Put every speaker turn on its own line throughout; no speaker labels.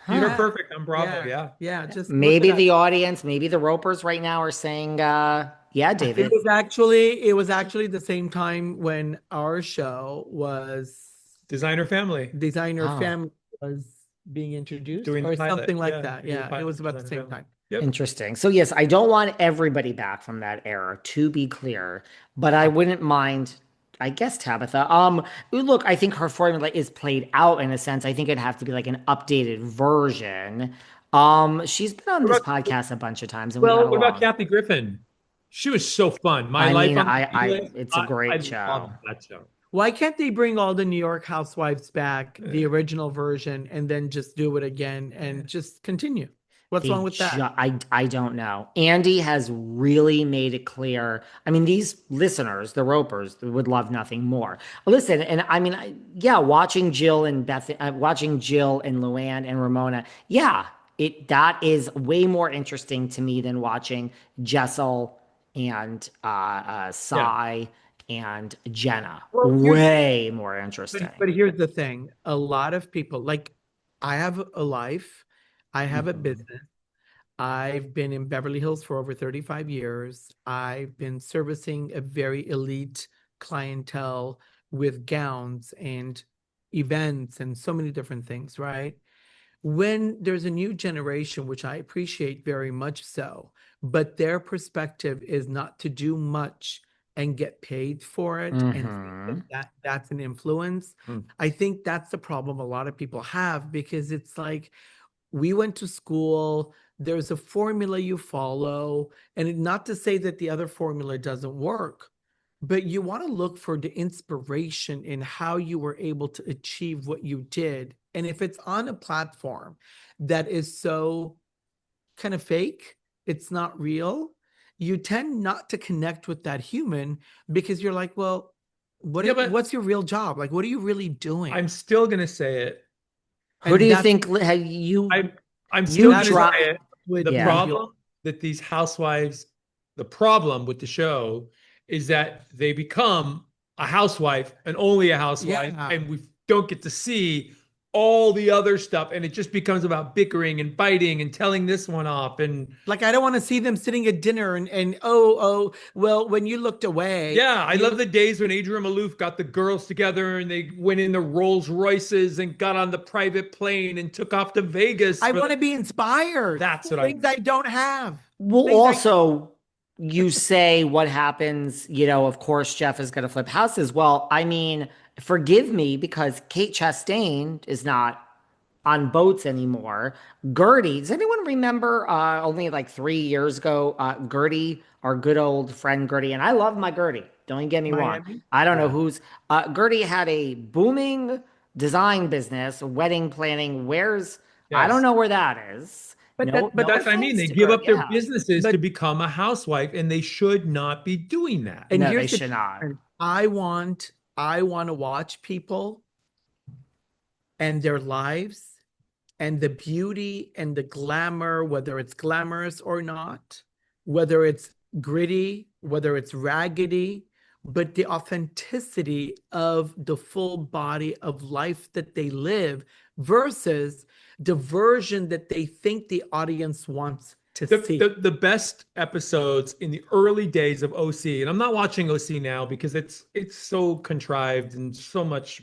Peter
Huh.
Perfect on Bravo. Yeah.
Yeah, just look it
Maybe
up.
the audience, maybe the ropers right now are saying, yeah, David.
It was actually the same time when our show was
Designer Family
Designer
Oh,
Family was being introduced
doing the
or
pilot.
something like
Yeah,
that.
doing the
Yeah, it
pilot
was
for
about the
Designer
same
Family.
time.
Yep.
interesting. So yes, I don't want everybody back from that era, to be clear, but I wouldn't mind, I guess, Tabitha. Look, I think her formula is played out in a sense. I think it'd have to be like an updated version. She's been on
What
this
about,
podcast a bunch of times and we got
well, what about
along.
Kathy Griffin? She was so fun. My
I
Life
mean,
on the E-List.
it's a
I
great show.
love that show.
Why can't they bring all the New York housewives back, the
Uh,
original version, and then just do it again and just continue? What's wrong with that?
I don't know. Andy has really made it clear. I mean, these listeners, the ropers, would love nothing more. Listen, and I mean, yeah, watching Jill and Luann and Ramona, yeah, that is way more interesting to me than watching Jessel and
yeah.
Sai and Jenna.
Well,
Way more interesting.
but here's the thing. A lot of people, like I have a life, I have a
Mhm.
business. I've been in Beverly Hills for over 35 years. I've been servicing a very elite clientele with gowns and events and so many different things, right? When there's a new generation, which I appreciate very much so, but their perspective is not to do much and get paid for it and think
Hmm.
that's an influence.
Mm.
I think that's the problem a lot of people have because it's like we went to school, there's a formula you follow, and not to say that the other formula doesn't work, but you want to look for the inspiration in how you were able to achieve what you did. And if it's on a platform that is so kind of fake, it's not real, you tend not to connect with that human because you're like, well,
Yeah, but
what's your real job? Like, what are you really doing?
I'm still gonna say it.
Who do
And
you
that's
think you
I'm I'm still
you
gonna
that's
say
why
drop?
it.
with
The
Yeah.
the
problem that these housewives, the problem with the show is that they become a housewife and only a housewife,
yeah.
and we don't get to see all the other stuff, and it just becomes about bickering and biting and telling this one off. And
Like I don't want to see them sitting at dinner and well, when you looked away,
yeah, I
you
love
look,
the days when Adrian Malouf got the girls together and they went in the Rolls Royces and got on the private plane and took off to Vegas
I
for
want to be inspired.
that's what I
Things I don't have.
Well,
Things I
also, you say what happens, of course, Jeff is going to flip houses. Well, I mean, forgive me because Kate Chastain is not on boats anymore. Gertie, does anyone remember only like 3 years ago, Gertie, our good old friend Gertie, and I love my Gertie, don't get me wrong.
Miami.
I don't know
yeah.
who's, Gertie had a booming design business, wedding planning. I don't
Yes.
know where that is.
But
No,
that
But
but
no
that's
that
what I mean.
offense
They
to
give
Gertie.
up their
Yeah.
businesses to
but
become a housewife, and they should not be doing that.
and
No, they
here's the
should not.
difference. I want to watch people and their lives and the beauty and the glamour, whether it's glamorous or not, whether it's gritty, whether it's raggedy, but the authenticity of the full body of life that they live versus the version that they think the audience wants to see.
The best episodes in the early days of OC, and I'm not watching OC now because it's so contrived and so much,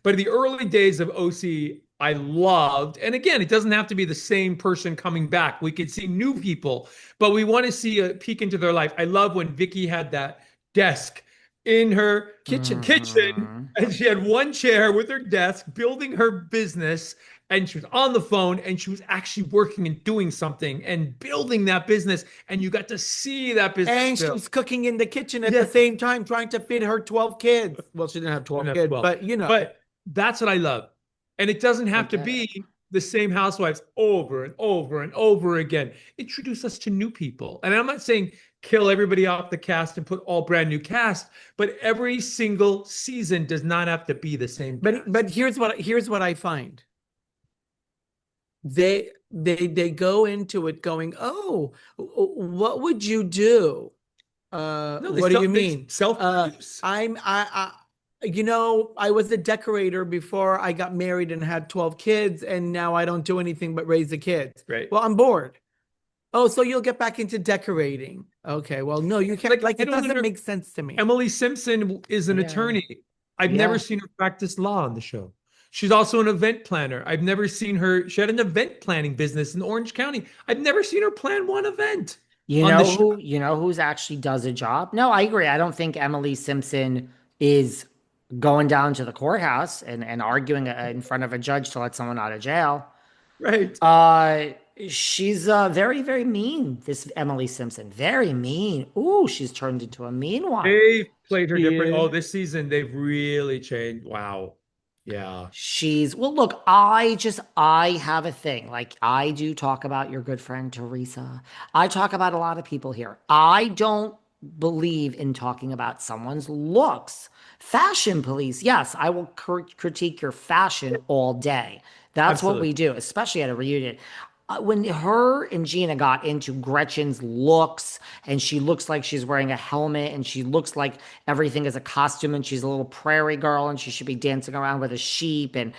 but the early days of OC I loved. And again, it doesn't have to be the same person coming back. We could see new people, but we want to see a peek into their life. I love when Vicky had that desk in her kitchen
Hmm.
and she had one chair with her desk building her business, and she was on the phone and she was actually working and doing something and building that business, and you got to see that business
And
build.
she's cooking in the kitchen at the
Yeah,
same time, trying to feed her 12 kids. Well, she didn't have
I don't
12
have
kids,
12,
but you know,
but that's what I love. And it doesn't
I
have to
get it.
be the same housewives over and over and over again. Introduce us to new people. And I'm not saying kill everybody off the cast and put all brand new cast, but every single season does not have to be the same
but
cast.
here's what I find. They go into it going, "Oh, what would you do?"
No,
What do you
they
mean?
self-produce.
I'm I I was a decorator before I got married and had 12 kids, and now I don't do anything but raise the kids.
Right.
Well, I'm bored. Oh, so you'll get back into decorating. Okay. Well, no, you can't. Like,
I
it
don't
doesn't make sense to me.
Emily Simpson is an
Yeah.
attorney. I've
Yeah.
never seen her practice law on the show. She's also an event planner. I've never seen her. She had an event planning business in Orange County. I've never seen her plan one event on the show.
You know who's actually does a job? No, I agree. I don't think Emily Simpson is going down to the courthouse and arguing in front of a judge to let someone out of jail.
Right.
Uh, she's very, very mean. This Emily Simpson, very mean. Ooh, she's turned into a mean one.
They played her different.
Yeah.
Oh, this season they've really changed. Wow. Yeah.
Well, look, I have a thing. Like, I do talk about your good friend Teresa. I talk about a lot of people here. I don't believe in talking about someone's looks. Fashion police, yes, I will critique your fashion all day. That's what
Absolutely.
we do, especially at a reunion. When her and Gina got into Gretchen's looks, and she looks like she's wearing a helmet, and she looks like everything is a costume, and she's a little prairie girl, and she should be dancing around with a sheep and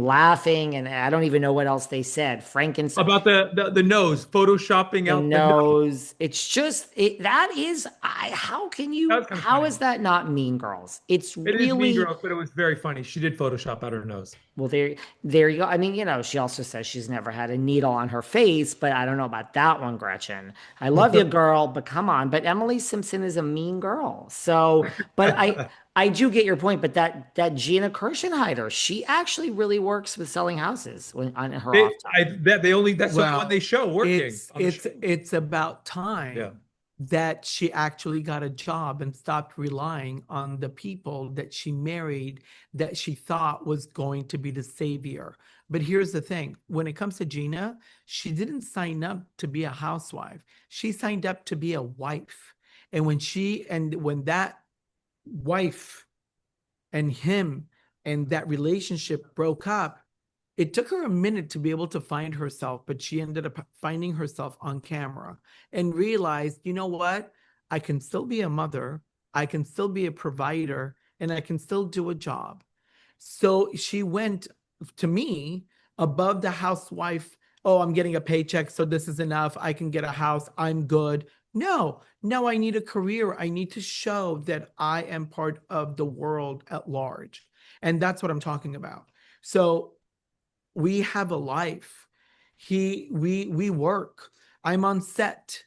laughing, and I don't even know what else they said. Frankenstein,
About the nose, photoshopping
the
out the nose.
nose. It's just that is
That was kind of
how
funny.
is that not Mean Girls? It's
It is Mean
really
Girls, but it was very funny. She did Photoshop out her nose.
well, there you go. I mean, she also says she's never had a needle on her face, but I don't know about that one, Gretchen. I love you, girl, but come on. But Emily Simpson is a mean girl. So, but I do get your point. But that Gina Kirschenheiter, she actually really works with selling houses on her off time.
That's the only one they show working on the show.
It's about time
Yeah.
that she actually got a job and stopped relying on the people that she married that she thought was going to be the savior. But here's the thing, when it comes to Gina, she didn't sign up to be a housewife. She signed up to be a wife. And when that wife and him and that relationship broke up, it took her a minute to be able to find herself, but she ended up finding herself on camera and realized, you know what? I can still be a mother, I can still be a provider, and I can still do a job. So she went, to me, above the housewife. Oh, I'm getting a paycheck, so this is enough. I can get a house. I'm good. No, I need a career. I need to show that I am part of the world at large. And that's what I'm talking about. So we have a life. We work. I'm on set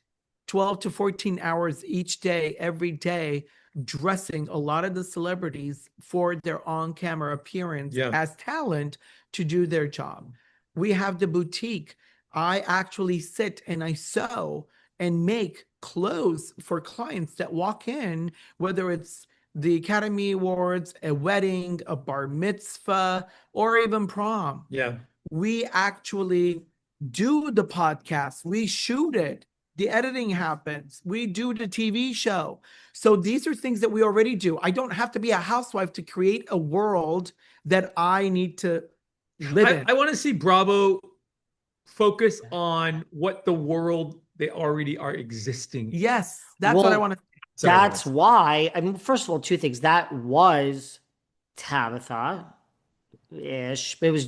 12 to 14 hours each day, every day, dressing a lot of the celebrities for their on-camera appearance as talent to do their job. We have the boutique. I actually sit and I sew and make clothes for clients that walk in, whether it's the Academy Awards, a wedding, a bar mitzvah, or even prom.
Yeah.
We actually do the podcast. We shoot it. The editing happens. We do the TV show. So these are things that we already do. I don't have to be a housewife to create a world that I need to live in.
I want to see Bravo focus on what the world they already are existing.
Yes, that's what I want to.
That's why, I mean, first of all, two things. That was Tabitha-ish. It was